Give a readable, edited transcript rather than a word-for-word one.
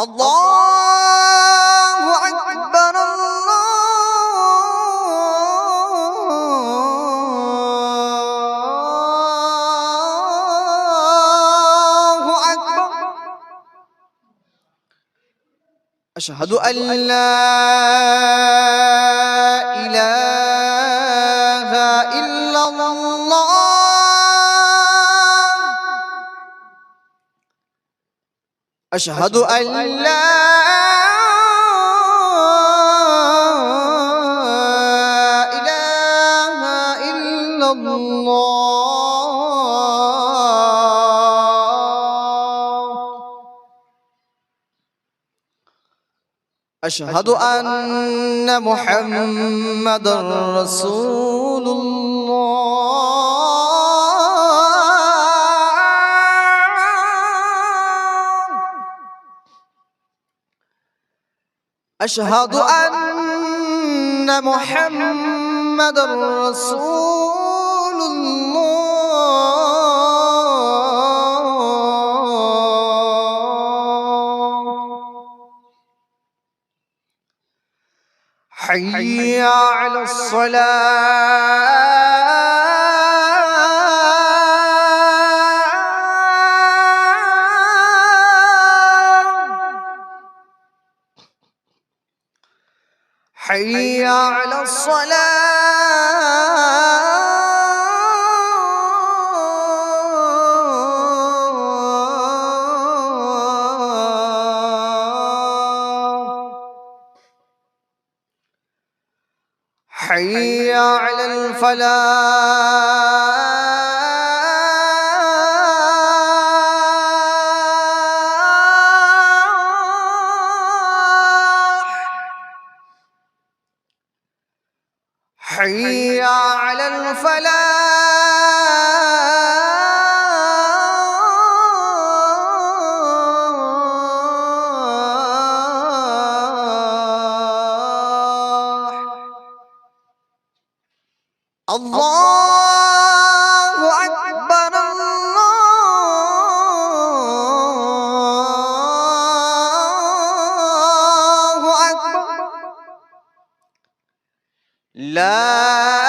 আল্লাহু আকবার, আল্লাহু আকবার। আশহাদু আল্লা ইলাহা ইল্লাল্লাহ। أشهد أن لا إله إلا الله. أشهد أن محمدا رسول الله. أشهد أن محمدا رسول الله. حي على الصلاة. حي على الصلاة. حي على الفلاح. حي على الفلاح. الله أكبر، الله أكبر. لا